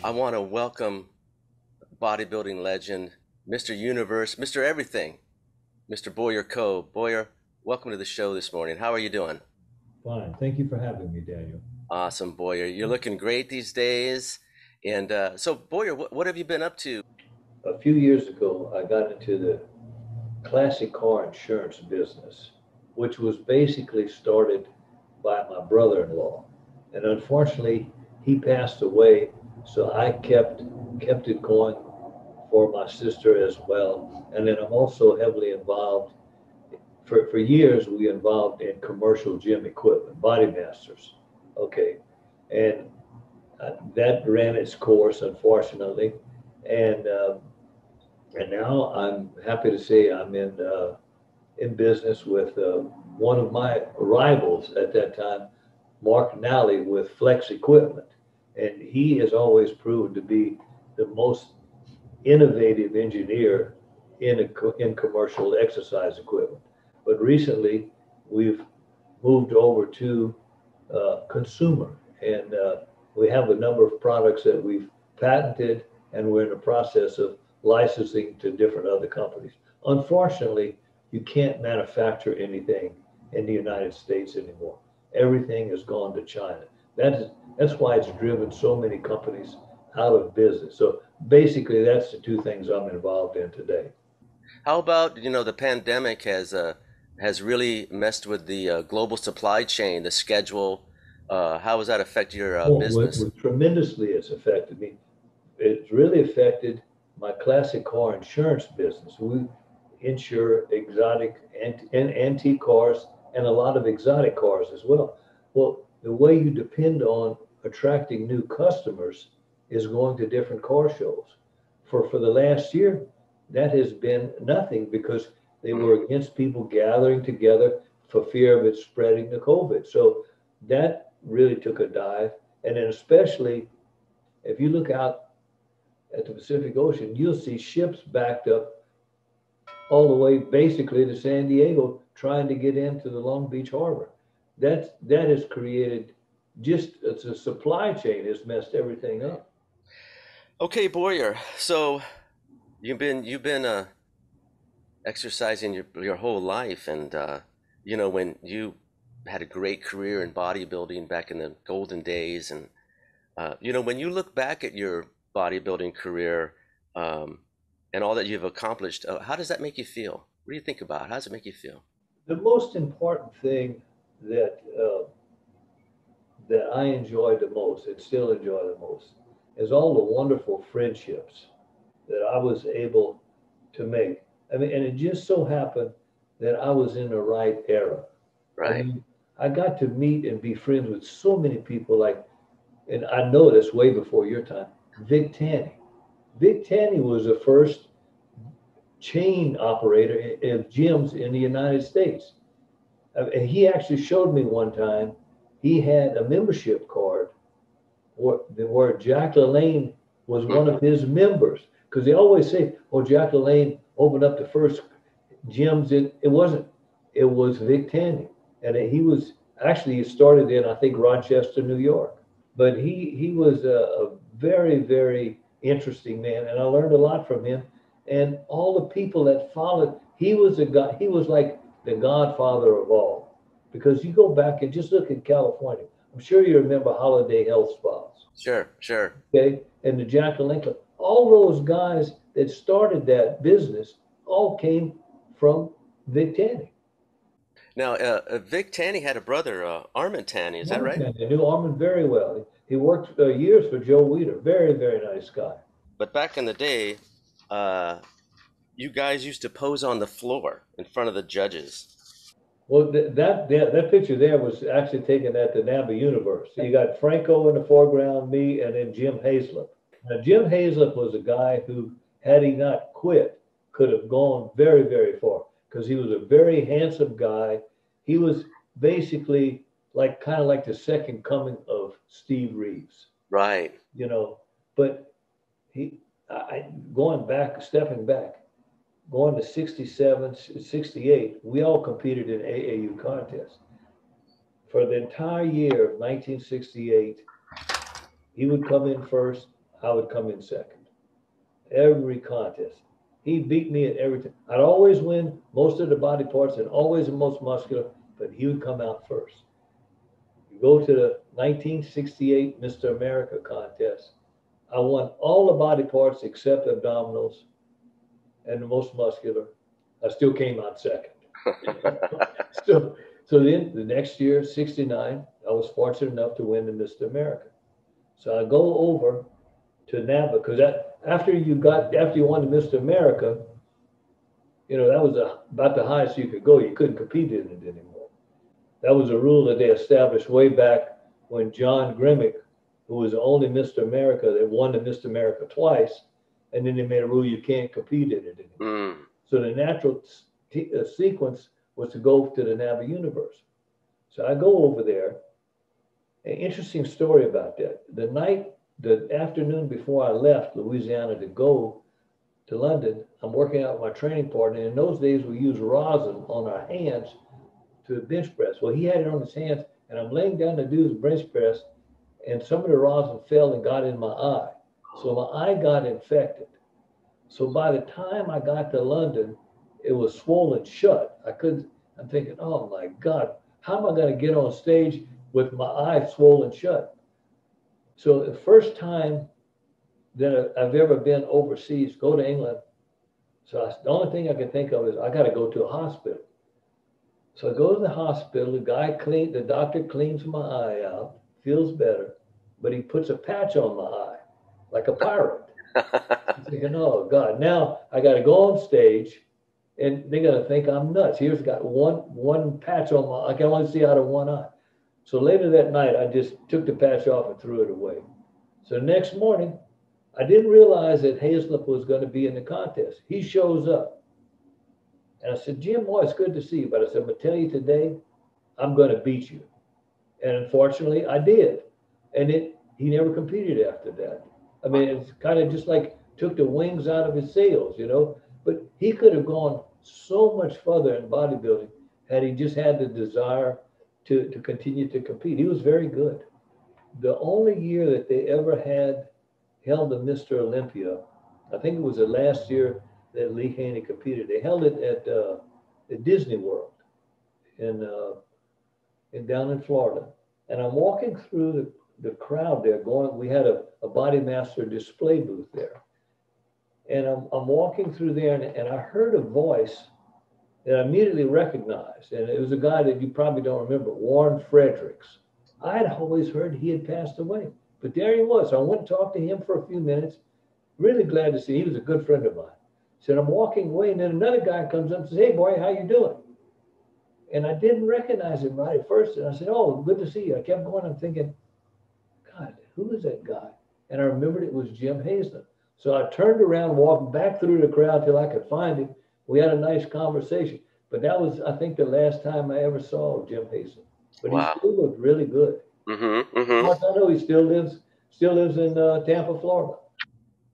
I want to welcome bodybuilding legend, Mr. Universe, Mr. Everything, Mr. Boyer Coe. Boyer, welcome to the show this morning. How are you doing? Fine. Thank you for having me, Daniel. Awesome, Boyer. You're looking great these days. And so, Boyer, what have you been up to? A few years ago, I got into the classic car insurance business, which was basically started by my brother-in-law. And unfortunately, he passed away, so I kept it going for my sister as well. And then I'm also heavily involved. For years, we involved in commercial gym equipment, Body Masters. Okay. And that ran its course, unfortunately. And and now I'm happy to say I'm in business with one of my rivals at that time, Mark Nally with Flex Equipment, and he has always proved to be the most innovative engineer in commercial exercise equipment. But recently, we've moved over to consumer, and we have a number of products that we've patented, and we're in the process of licensing to different other companies. Unfortunately, you can't manufacture anything in the United States anymore. Everything has gone to China. That's why it's driven so many companies out of business. So basically, that's the two things I'm involved in today. How about, the pandemic has really messed with the global supply chain, the schedule. How has that affected your Well, business? tremendously it's affected me. It's really affected my classic car insurance business. We insure exotic and antique cars and a lot of exotic cars as well. Well, the way you depend on attracting new customers is going to different car shows. For the last year, that has been nothing because they Mm. were against people gathering together for fear of it spreading the COVID. So that really took a dive. And then especially if you look out at the Pacific Ocean, you'll see ships backed up all the way basically to San Diego trying to get into the Long Beach harbor. That has created just it's a supply chain has messed everything up. Okay, Boyer. So you've been exercising your whole life, and when you had a great career in bodybuilding back in the golden days, and when you look back at your bodybuilding career, um, and all that you've accomplished, how does that make you feel? What do you think about? How does it make you feel? The most important thing that that I enjoy the most and still enjoy the most is all the wonderful friendships that I was able to make. I mean, and it just so happened that I was in the right era. I Right. mean, I got to meet and be friends with so many people like, and I know this way before your time, Vic Tanny. Vic Tanny was the first chain operator of gyms in the United States. And he actually showed me one time, he had a membership card where Jack LaLanne was one Hmm. of his members. Because they always say, oh, Jack LaLanne opened up the first gyms. It wasn't, it was Vic Tanny. And he was actually, he started in, I think, Rochester, New York. But he was a very, very interesting man. And I learned a lot from him. And all the people that followed, he was a guy, he was like the godfather of all. Because you go back and just look at California. I'm sure you remember Holiday Health Spas, Sure, sure. okay? And the Jack LaLanne, all those guys that started that business all came from Vic Tanny. Now, Vic Tanny had a brother, Armand Tanny. Is that Armin right? Tanny, I knew Armin very well. He worked years for Joe Weider. Very, very nice guy. But back in the day, uh, you guys used to pose on the floor in front of the judges. Well, that picture there was actually taken at the NABBA Universe. You got Franco in the foreground, me, and then Jim Haislop. Now, Jim Haislop was a guy who, had he not quit, could have gone very, very far because he was a very handsome guy. He was basically like kind of like the second coming of Steve Reeves, Right. you know. But he, going back, stepping back, going to 67, 68, we all competed in AAU contests. For the entire year of 1968, he would come in first, I would come in second. Every contest. He beat me at everything. I'd always win most of the body parts and always the most muscular, but he would come out first. You go to the 1968 Mr. America contest. I won all the body parts except abdominals and the most muscular. I still came out second. So then the next year, 69, I was fortunate enough to win the Mr. America. So I go over to NABBA because after you won the Mr. America, you know, that was about the highest you could go. You couldn't compete in it anymore. That was a rule that they established way back when John Grimmick, who was the only Mr. America that won the Mr. America twice, and then they made a rule you can't compete in it anymore. So the natural sequence was to go to the NABBA universe. So I go over there. An interesting story about that. The afternoon before I left Louisiana to go to London, I'm working out with my training partner. And in those days, we used rosin on our hands to bench press. Well, he had it on his hands, and I'm laying down to do his bench press, and some of the rosin fell and got in my eye. So my eye got infected. So by the time I got to London, it was swollen shut. I'm thinking, oh my God, how am I going to get on stage with my eye swollen shut? So the first time that I've ever been overseas, go to England. So the only thing I can think of is I got to go to a hospital. So I go to the hospital. The doctor cleans my eye out, feels better, but he puts a patch on my eye, like a pirate. I'm thinking, oh God, now I got to go on stage, and they're gonna think I'm nuts. Here's got one patch on my. I can only see out of one eye. So later that night, I just took the patch off and threw it away. So next morning, I didn't realize that Haislop was going to be in the contest. He shows up. And I said, Jim, boy, it's good to see you. But I said, I'm going to tell you today, I'm going to beat you. And unfortunately, I did. And he never competed after that. I mean, it's kind of just like took the wings out of his sails, you know. But he could have gone so much further in bodybuilding had he just had the desire to continue to compete. He was very good. The only year that they ever held a Mr. Olympia, I think it was the last year that Lee Haney competed. They held it at Disney World in down in Florida. And I'm walking through the crowd there we had a Body Master display booth there. And I'm walking through there and I heard a voice that I immediately recognized. And it was a guy that you probably don't remember, Warren Fredericks. I had always heard he had passed away, but there he was. So I went and talked to him for a few minutes. Really glad to see. He was a good friend of mine. Said, I'm walking away, and then another guy comes up and says, hey, boy, how you doing? And I didn't recognize him right at first. And I said, oh, good to see you. I kept going. I'm thinking, God, who is that guy? And I remembered it was Jim Haislop. So I turned around, walked back through the crowd till I could find him. We had a nice conversation. But that was, I think, the last time I ever saw Jim Haislop. But wow. He still looked really good. Of course, I know he still lives in Tampa, Florida.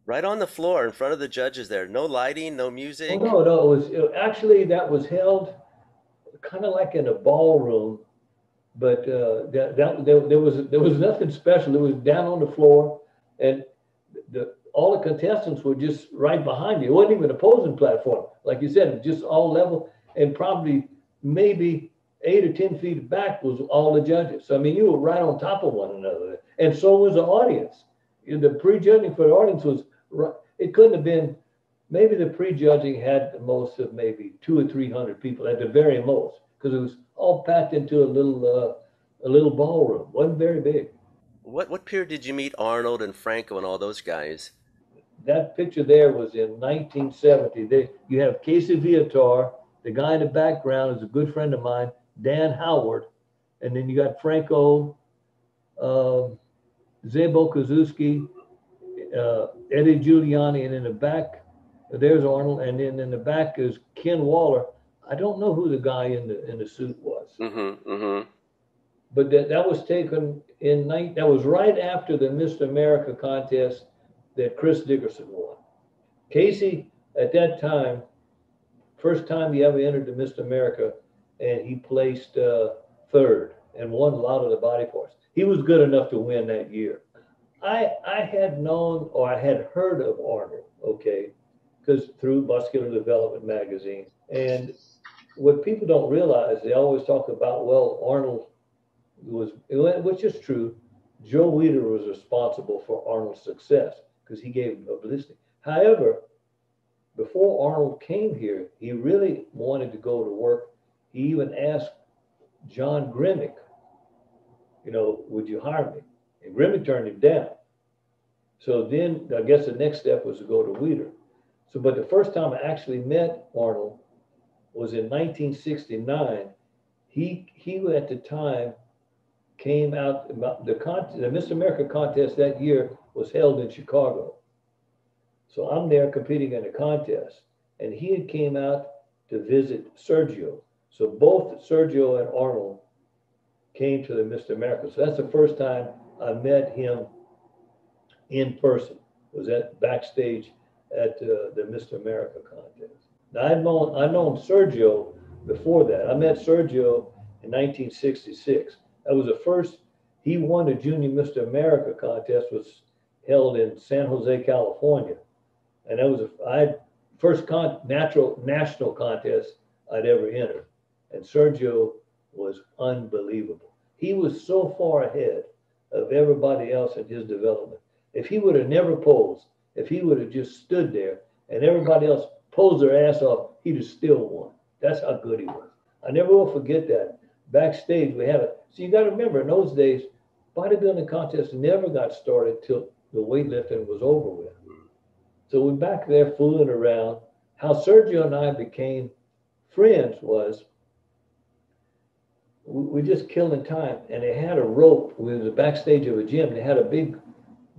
Right on the floor in front of the judges there. No lighting, no music. Oh, no. Actually, that was held kind of like in a ballroom, but there was nothing special. It was down on the floor, and all the contestants were just right behind you. It wasn't even a posing platform, like you said, just all level, and probably maybe 8 or 10 feet back was all the judges. So, I mean, you were right on top of one another, and so was the audience. The pre-judging for the audience was right. It couldn't have been. Maybe the pre-judging had the most of maybe 200 or 300 people at the very most, because it was all packed into a little ballroom. It wasn't very big. What period did you meet Arnold and Franco and all those guys? That picture there was in 1970. You have Casey Viator. The guy in the background is a good friend of mine, Dan Howard. And then you got Franco, Zebo Kozuski, Eddie Giuliani, and in the back, there's Arnold. And then in the back is Ken Waller. I don't know who the guy in the suit was. But that was taken that was right after the Mr. America contest that Chris Dickerson won. Casey, at that time, first time he ever entered the Mr. America, and he placed third and won a lot of the body parts. He was good enough to win that year. I had known or I had heard of Arnold, okay, because through Muscular Development magazine. And what people don't realize, they always talk about, well, Arnold was, which is true. Joe Weider was responsible for Arnold's success because he gave him publicity. However, before Arnold came here, he really wanted to go to work. He even asked John Grimmick, would you hire me? And Grimmick turned him down. So then I guess the next step was to go to Weider. So, but the first time I actually met Arnold was in 1969. He at the time came out, the Miss America contest that year was held in Chicago. So I'm there competing in a contest, and he had came out to visit Sergio. So both Sergio and Arnold came to the Mr. America. So that's the first time I met him in person, was at backstage at the Mr. America contest. Now I'd known Sergio before that. I met Sergio in 1966. That was the first, he won the Junior Mr. America contest, was held in San Jose, California. And that was first national contest I'd ever entered. And Sergio was unbelievable. He was so far ahead of everybody else in his development. If he would have never posed, if he would have just stood there and everybody else posed their ass off, he'd have still won. That's how good he was. I never will forget that. Backstage, we had so you got to remember, in those days, bodybuilding contests never got started till the weightlifting was over with. So we're back there fooling around. How Sergio and I became friends was we just killing time. And they had a rope. We was backstage of a gym. They had a big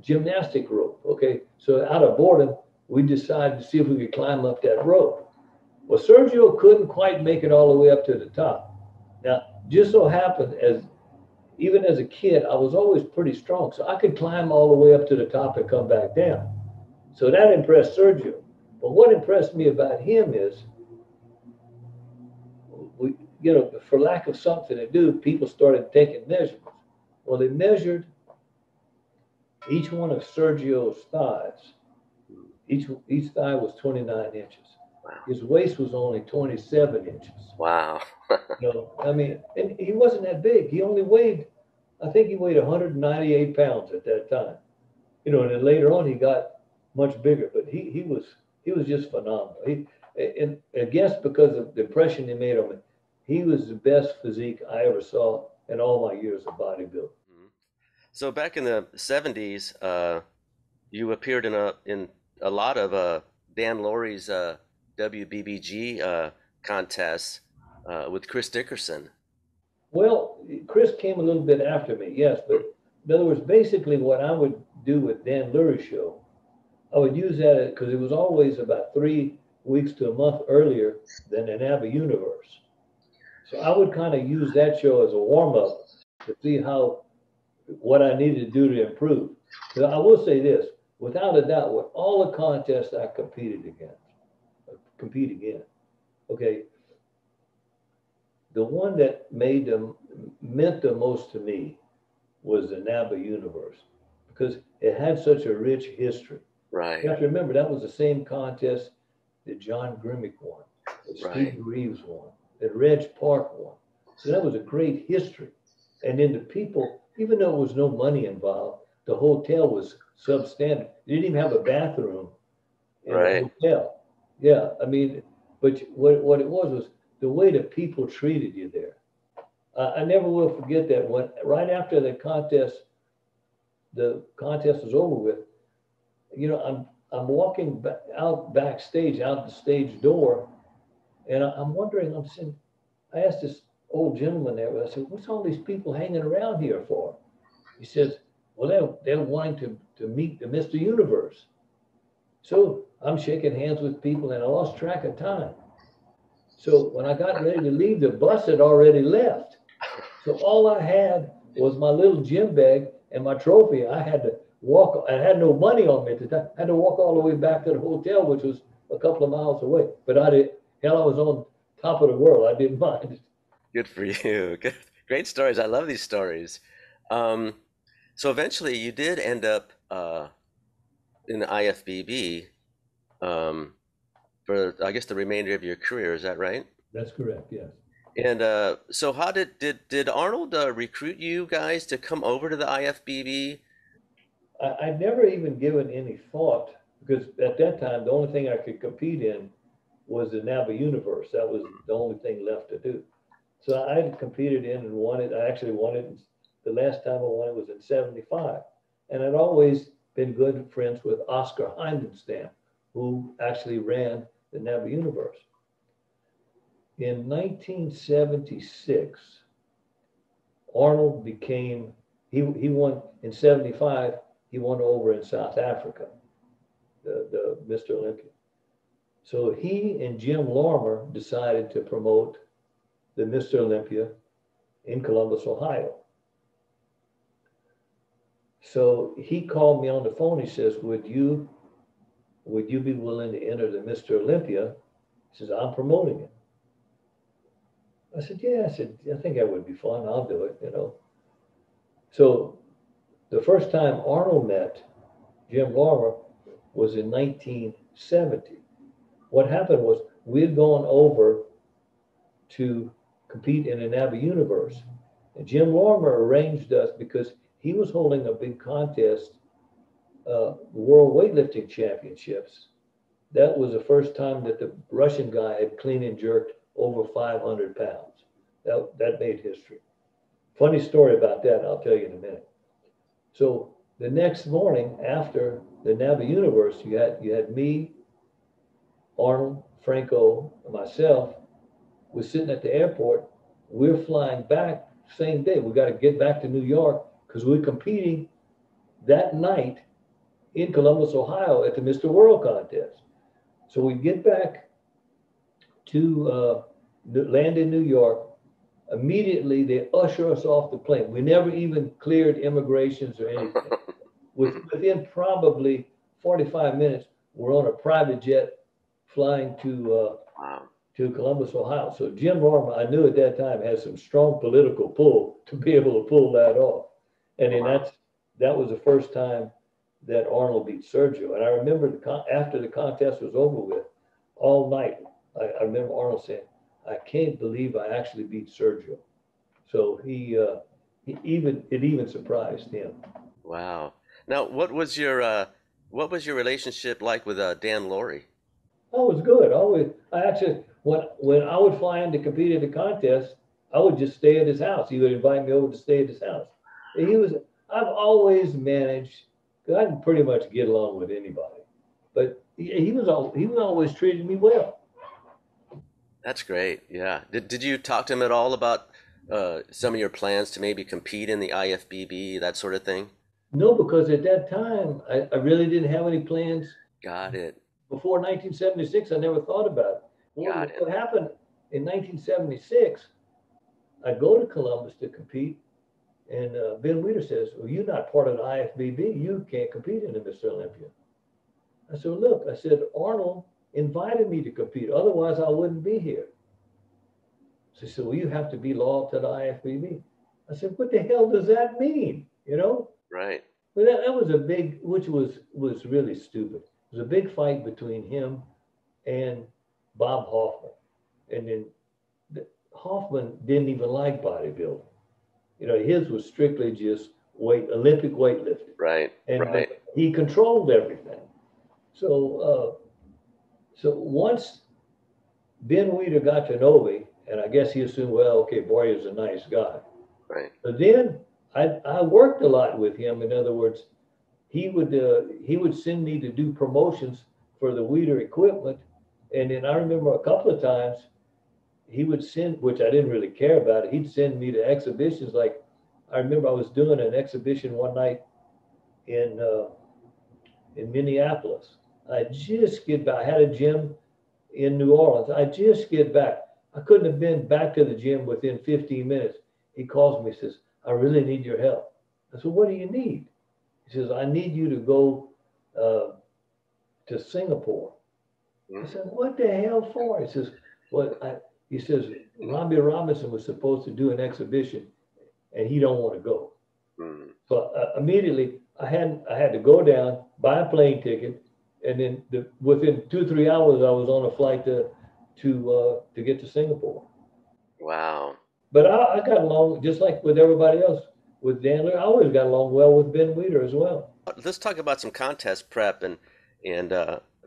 gymnastic rope. Okay, so out of boredom, we decided to see if we could climb up that rope. Well, Sergio couldn't quite make it all the way up to the top. Now, just so happened, even as a kid, I was always pretty strong, so I could climb all the way up to the top and come back down. So that impressed Sergio. But what impressed me about him is, for lack of something to do, people started taking measurements. Well, they measured each one of Sergio's thighs. Each thigh was 29 inches. Wow. His waist was only 27 inches. Wow. I mean, and he wasn't that big. He only weighed, I think he weighed 198 pounds at that time. And then later on he got much bigger, but he was just phenomenal. And I guess because of the impression he made on me, he was the best physique I ever saw in all my years of bodybuilding. So back in the 70s, you appeared in a lot of Dan Laurie's W.B.B.G contests with Chris Dickerson. Well, Chris came a little bit after me, yes, but in other words, basically what I would do with Dan Laurie's show, I would use that because it was always about 3 weeks to a month earlier than the NABBA Universe. So I would kind of use that show as a warm-up to see what I needed to do to improve. So I will say this, without a doubt, with all the contests I compete again, okay, the one that meant the most to me was the NABBA Universe because it had such a rich history. Right. You have to remember that was the same contest that John Grimmick won, that Steve Reeves won, that Reg Park won. So that was a great history. And then the people, even though there was no money involved, the hotel was substandard. They didn't even have a bathroom in the hotel. Yeah, I mean, but what it was the way the people treated you there. I never will forget that right after the contest was over with, I'm walking out backstage, out the stage door, and I'm wondering, I asked this old gentleman there, I said, what's all these people hanging around here for? He says, well, they're wanting to meet the Mr. Universe. So I'm shaking hands with people and I lost track of time. So when I got ready to leave, the bus had already left. So all I had was my little gym bag and my trophy. I had to walk, I had no money on me at the time. I had to walk all the way back to the hotel, which was a couple of miles away. But I was on top of the world. I didn't mind it. Good for you. Good. Great stories. I love these stories. So eventually you did end up in the IFBB um, for, I guess, the remainder of your career. Is that right? That's correct, yes. And so how did Arnold recruit you guys to come over to the IFBB? I'd never even given any thought because at that time, the only thing I could compete in was the NABBA universe. That was the only thing left to do. So I had competed in and won it. I actually won it. The last time I won it was in 75. And I'd always been good friends with Oscar Heindenstam, who actually ran the NABBA universe. In 1976, Arnold became, he won in 75, he won over in South Africa, the Mr. Olympia. So he and Jim Larmer decided to promote the Mr. Olympia in Columbus, Ohio. So he called me on the phone. He says, would you be willing to enter the Mr. Olympia? He says, I'm promoting it. I said, yeah. I said, I think that would be fun. I'll do it, you know. So the first time Arnold met Jim Larmer was in 1970. What happened was we had gone over to compete in an NABBA universe. And Jim Larmer arranged us because he was holding a big contest, World Weightlifting Championships. That was the first time that the Russian guy had clean and jerked over 500 pounds. That made history. Funny story about that, I'll tell you in a minute. So the next morning after the NABBA universe, you had me, Arnold, Franco, and myself. We're sitting at the airport. We're flying back same day. We got to get back to New York because we're competing that night in Columbus, Ohio at the Mr. World contest. So we get back to land in New York. Immediately, they usher us off the plane. We never even cleared immigrations or anything. Within probably 45 minutes, we're on a private jet flying to Columbus, Ohio. So Jim Larmer, I knew at that time, had some strong political pull to be able to pull that off. And then that was the first time that Arnold beat Sergio. And I remember after the contest was over with, all night, I remember Arnold saying, I can't believe I actually beat Sergio. So it even surprised him. Wow. Now, what was your relationship like with Dan Laurie? Oh, it was good. I actually, when I would fly in to compete in the contest, I would just stay at his house. He would invite me over to stay at his house. I've always managed, because I can pretty much get along with anybody, but he was always treating me well. That's great. Yeah. Did you talk to him at all about some of your plans to maybe compete in the IFBB, that sort of thing? No, because at that time, I really didn't have any plans. Got it. Before 1976, I never thought about it. Got it. What happened in 1976, I go to Columbus to compete, and Ben Weider says, well, you're not part of the IFBB. You can't compete in the Mr. Olympia. I said, look, I said, Arnold invited me to compete. Otherwise, I wouldn't be here. So he said, well, you have to be loyal to the IFBB. I said, what the hell does that mean? You know? Right. But that was a big, which was really stupid. It was a big fight between him and Bob Hoffman. And then Hoffman didn't even like bodybuilding. You know, his was strictly just Olympic weightlifting. Right. And Right. he controlled everything. So once Ben Weider got to know me, and I guess he assumed, well, okay, Boyer's a nice guy. Right. But then I worked a lot with him. In other words, he would send me to do promotions for the Weider equipment. And then I remember a couple of times he would send, which I didn't really care about it, he'd send me to exhibitions. Like I remember I was doing an exhibition one night in Minneapolis. I just get back. I had a gym in New Orleans. I just get back. I couldn't have been back to the gym within 15 minutes. He calls me, says, I really need your help. I said, what do you need? He says, I need you to go to Singapore. I said, what the hell for? He says, he says, Robbie Robinson was supposed to do an exhibition and he don't want to go. Mm. So immediately I had to go down, buy a plane ticket, and then within 2 3 hours I was on a flight to get to Singapore. Wow. But I got along just like with everybody else. With Dandler, I always got along well with Ben Weider as well. Let's talk about some contest prep and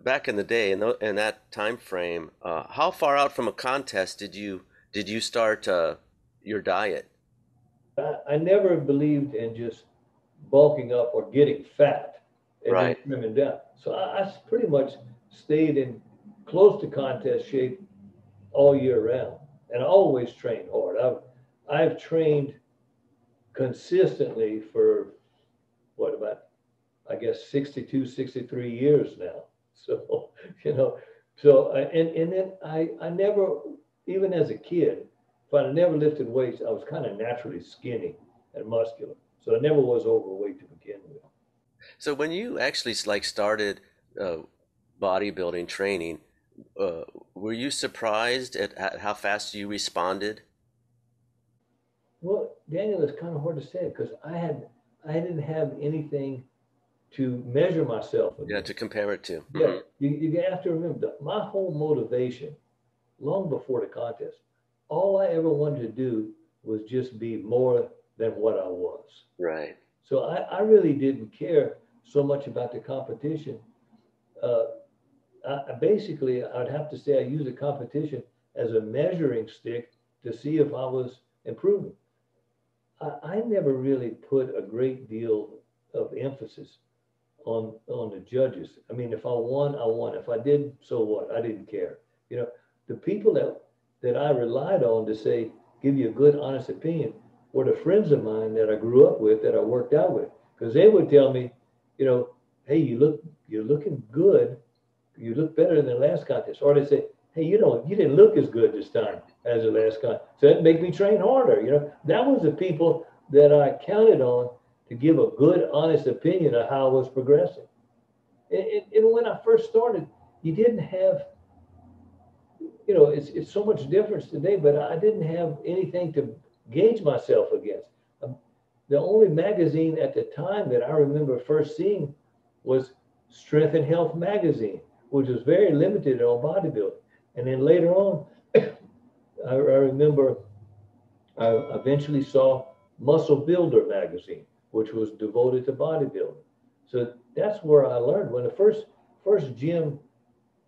back in the day in that time frame. How far out from a contest did you start your diet? I never believed in just bulking up or getting fat and then Right. trimming down. So I pretty much stayed in close to contest shape all year round, and I always trained hard. I've trained consistently for what about, I guess, 62, 63 years now. So and then I never, even as a kid, if I never lifted weights, I was kind of naturally skinny and muscular. So I never was overweight to begin with. So when you actually like started uh, bodybuilding training, uh, were you surprised at how fast you responded? Well, Daniel, it's kind of hard to say because I didn't have anything to measure myself Yeah, to against. compare it to. Yeah, you have to remember that my whole motivation, long before the contest, all I ever wanted to do was just be more than what I was. Right. So I really didn't care so much about the competition. Uh, basically, I'd have to say I used the competition as a measuring stick to see if I was improving. I never really put a great deal of emphasis on the judges. I mean, if I won, I won. If I did, so what? I didn't care. You know, the people that I relied on to say, give you a good, honest opinion were the friends of mine that I grew up with, that I worked out with. Because they would tell me, you know, hey, you're looking good. You look better than the last contest. Or they say, hey, you didn't look as good this time as the last contest. So that made me train harder. That was the people that I counted on to give a good, honest opinion of how I was progressing. And when I first started, you didn't have, it's so much difference today, but I didn't have anything to gauge myself against. Um, The only magazine at the time that I remember first seeing was Strength and Health magazine, which was very limited on bodybuilding. And then later on, I remember I eventually saw Muscle Builder magazine, which was devoted to bodybuilding. So that's where I learned. When the first gym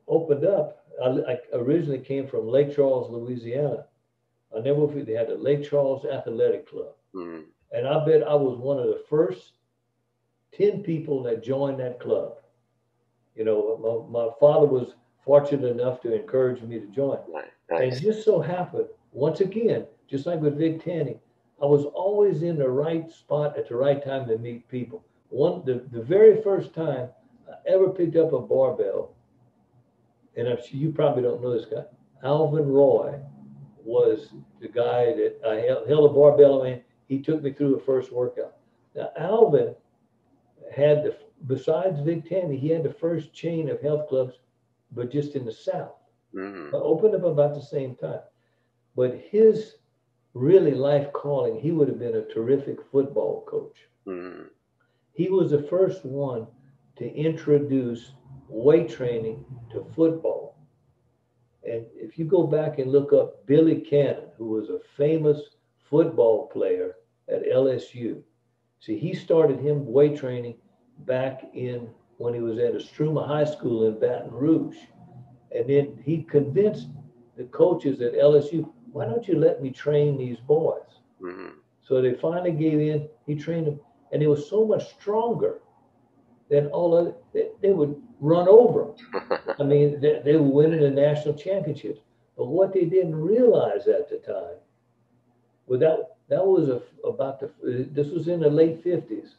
opened up, I originally came from Lake Charles, Louisiana. I never forget, they had the Lake Charles Athletic Club. Mm. And I bet I was one of the first 10 people that joined that club. My father was fortunate enough to encourage me to join. Nice. And Nice. just so happened, once again, just like with Vic Tanny, I was always in the right spot at the right time to meet people. The very first time I ever picked up a barbell, and you probably don't know this guy, Alvin Roy was the guy that I held a barbell in. He took me through the first workout. Now, Alvin besides Vic Tanny, he had the first chain of health clubs, but just in the South. Mm. Opened up about the same time. But his really life calling, he would have been a terrific football coach. Mm. He was the first one to introduce weight training to football. And if you go back and look up Billy Cannon, who was a famous football player at LSU, see, he started him weight training back in when he was at Estruma High School in Baton Rouge. And then he convinced the coaches at LSU, why don't you let me train these boys? Mm. So they finally gave in. He trained them, and he was so much stronger than all other. They would run over him. I mean, they were winning the national championships. But what they didn't realize at the time, that was this was in the late 50s,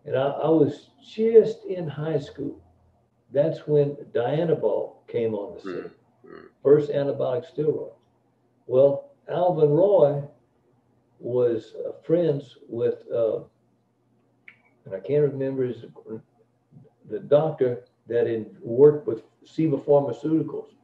and I was just in high school. That's when Dianabol came on the Mm. scene, Mm. first anabolic steroid. Well, Alvin Roy was friends with, and I can't remember the doctor that had worked with SIBA Pharmaceuticals.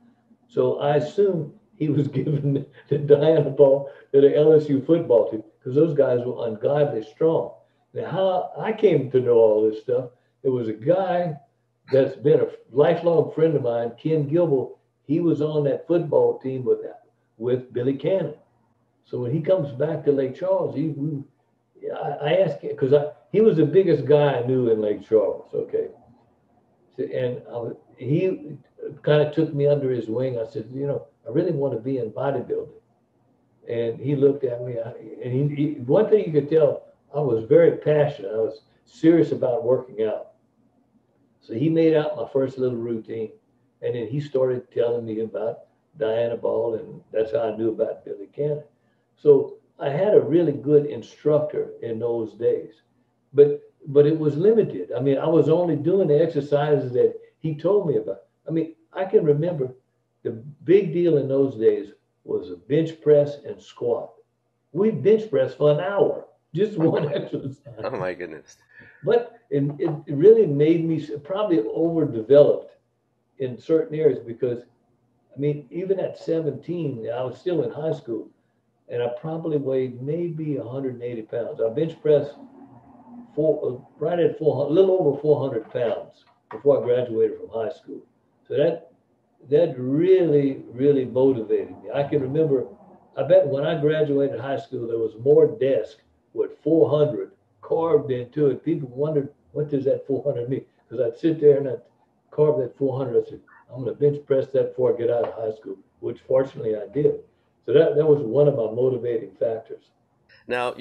So I assume he was giving the Dianabol to the LSU football team because those guys were ungodly strong. Now, how I came to know all this stuff, there was a guy that's been a lifelong friend of mine, Ken Gilbo. He was on that football team with Billy Cannon. So when he comes back to Lake Charles, I asked him because he was the biggest guy I knew in Lake Charles. Okay, so, he kind of took me under his wing. I said, I really want to be in bodybuilding. And he looked at me, and one thing you could tell, I was very passionate. I was serious about working out. So he made out my first little routine, and then he started telling me about Dianabol, and that's how I knew about Billy Cannon. So I had a really good instructor in those days, but it was limited. I mean, I was only doing the exercises that he told me about. I mean, I can remember the big deal in those days was a bench press and squat. We bench press for an hour, just one exercise. Oh my goodness. But it really made me probably overdeveloped in certain areas because, I mean, even at 17, I was still in high school, and I probably weighed maybe 180 pounds. I bench pressed right at 400, a little over 400 pounds before I graduated from high school. So that really, really motivated me. I can remember, I bet when I graduated high school, there was more desks with 400 carved into it. People wondered, what does that 400 mean? Because I'd sit there and I'd carve that 400. I said, I'm going to bench press that before I get out of high school, which fortunately I did. So that was one of my motivating factors. Now,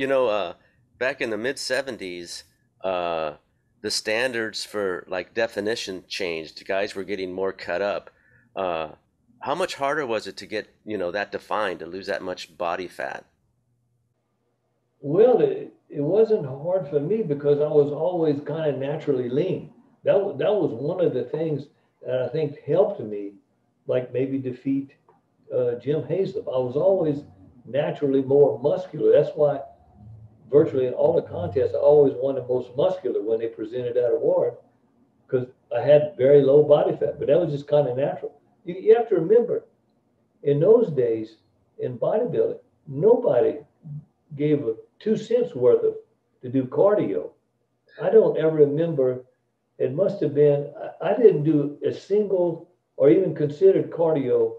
back in the mid 70s, the standards for like definition changed. Guys were getting more cut up. Uh, how much harder was it to get, that defined, to lose that much body fat? Well, it wasn't hard for me because I was always kind of naturally lean. That was one of the things that I think helped me, like maybe defeat Jim Haislop. I was always naturally more muscular. That's why virtually in all the contests, I always won the most muscular when they presented that award because I had very low body fat. But that was just kind of natural. You have to remember, in those days in bodybuilding, nobody gave a 2 cents worth of to do cardio. I don't ever remember. It must have been, I didn't do a single or even considered cardio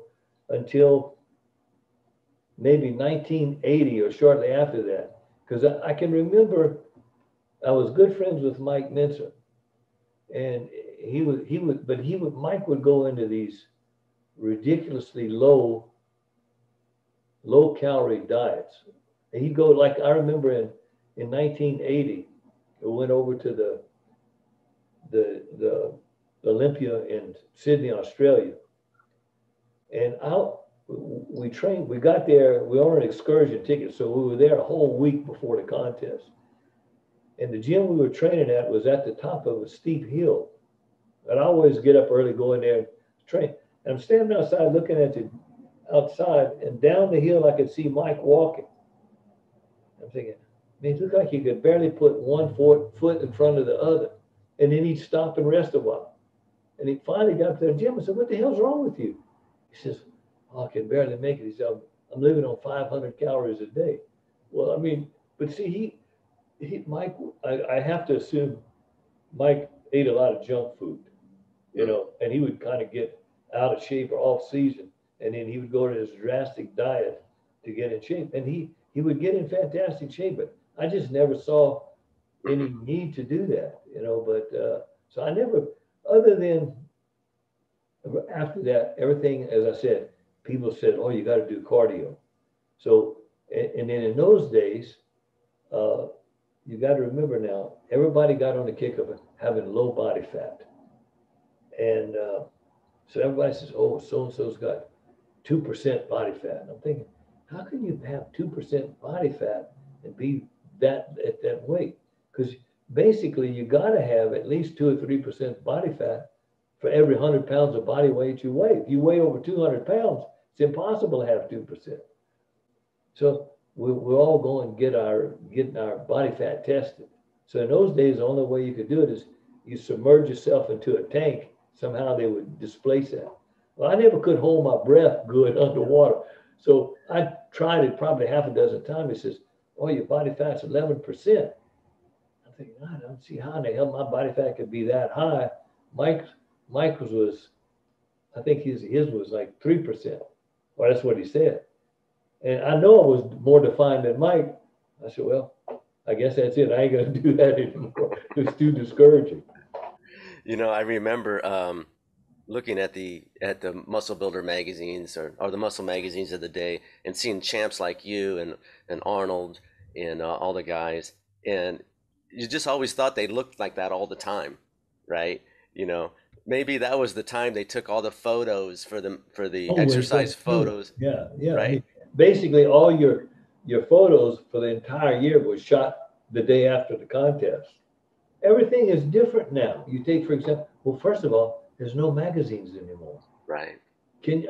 until maybe 1980 or shortly after that. Because I can remember I was good friends with Mike Mincer, and Mike would go into these ridiculously low calorie diets. And he'd go, like I remember in 1980, we went over to the Olympia in Sydney, Australia. And we trained, we got there, we owned an excursion ticket, so we were there a whole week before the contest. And the gym we were training at was at the top of a steep hill. And I always get up early, go in there and train. And I'm standing outside looking at the outside, and down the hill I could see Mike walking. I'm thinking, man, it looked like he could barely put one foot in front of the other. And then he'd stop and rest a while. And he finally got up to the gym and said, what the hell's wrong with you? He says, oh, I can barely make it. He said, I'm living on 500 calories a day. Well, I mean, but see, Mike, I have to assume Mike ate a lot of junk food, and he would kind of get out of shape or off season. And then he would go to this drastic diet to get in shape. And he would get in fantastic shape, but I just never saw any need to do that, but so I never, other than after that, everything, as I said, people said, oh, you got to do cardio. So, and then in those days, you got to remember now, everybody got on the kick of having low body fat. And so everybody says, oh, so-and-so's got 2% body fat. And I'm thinking, how can you have 2% body fat and be at that weight? Because basically you got to have at least 2 or 3% body fat for every 100 pounds of body weight you weigh. If you weigh over 200 pounds, it's impossible to have 2%. So we're all going getting our body fat tested. So in those days, the only way you could do it is you submerge yourself into a tank. Somehow they would displace that. Well, I never could hold my breath good underwater. So I tried it probably half a dozen times. He says, oh, your body fat's 11%. I'm thinking, I don't see how in the hell my body fat could be that high. Mike's was, I think his was like 3%. Well, that's what he said. And I know I was more defined than Mike. I said, well, I guess that's it. I ain't going to do that anymore. It's too discouraging. You know, I remember looking at the muscle builder magazines or the muscle magazines of the day and seeing champs like you and Arnold and all the guys, and you just always thought they looked like that all the time, right? You know, maybe that was the time they took all the photos for the Oh, exercise photos, yeah, yeah. I right? mean, basically, all your photos for the entire year was shot the day after the contest. Everything is different now. You take, for example, well, first of all, there's no magazines anymore. Right.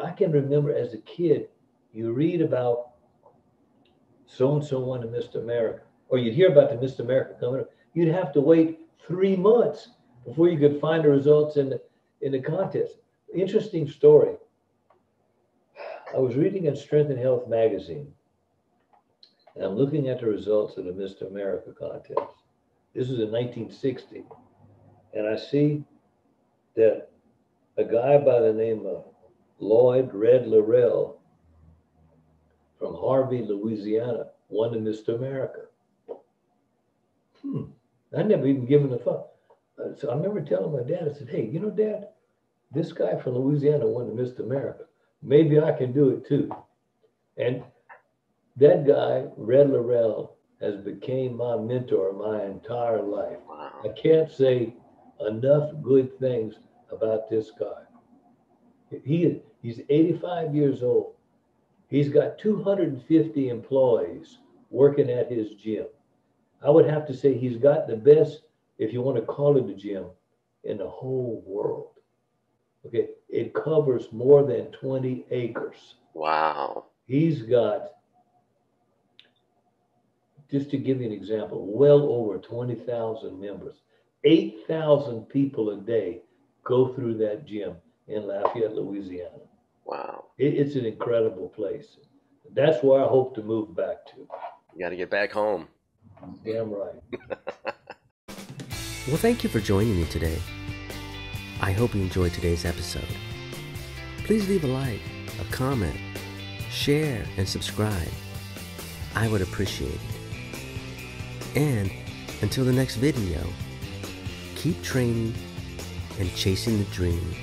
I can remember as a kid, you read about so and so won the Mr. America, or you'd hear about the Mr. America coming up. You'd have to wait 3 months before you could find the results in the contest. Interesting story. I was reading in Strength and Health magazine, and I'm looking at the results of the Mr. America contest. This was in 1960, and I see that a guy by the name of Lloyd Red Laurel from Harvey, Louisiana, won the Mr. America. I never even given a thought. So I remember telling my dad, I said, hey, you know, Dad, this guy from Louisiana won the Mr. America. Maybe I can do it too. And that guy, Red Laurel, has became my mentor my entire life. Wow. I can't say enough good things about this guy. He's 85 years old. He's got 250 employees working at his gym. I would have to say he's got the best, if you want to call it a gym, in the whole world. Okay, it covers more than 20 acres. Wow. He's got, just to give you an example, well over 20,000 members. 8,000 people a day go through that gym in Lafayette, Louisiana. Wow. It's an incredible place. That's where I hope to move back to. You got to get back home. Damn right. Well, thank you for joining me today. I hope you enjoyed today's episode. Please leave a like, a comment, share, and subscribe. I would appreciate it. And until the next video, keep training and chasing the dream.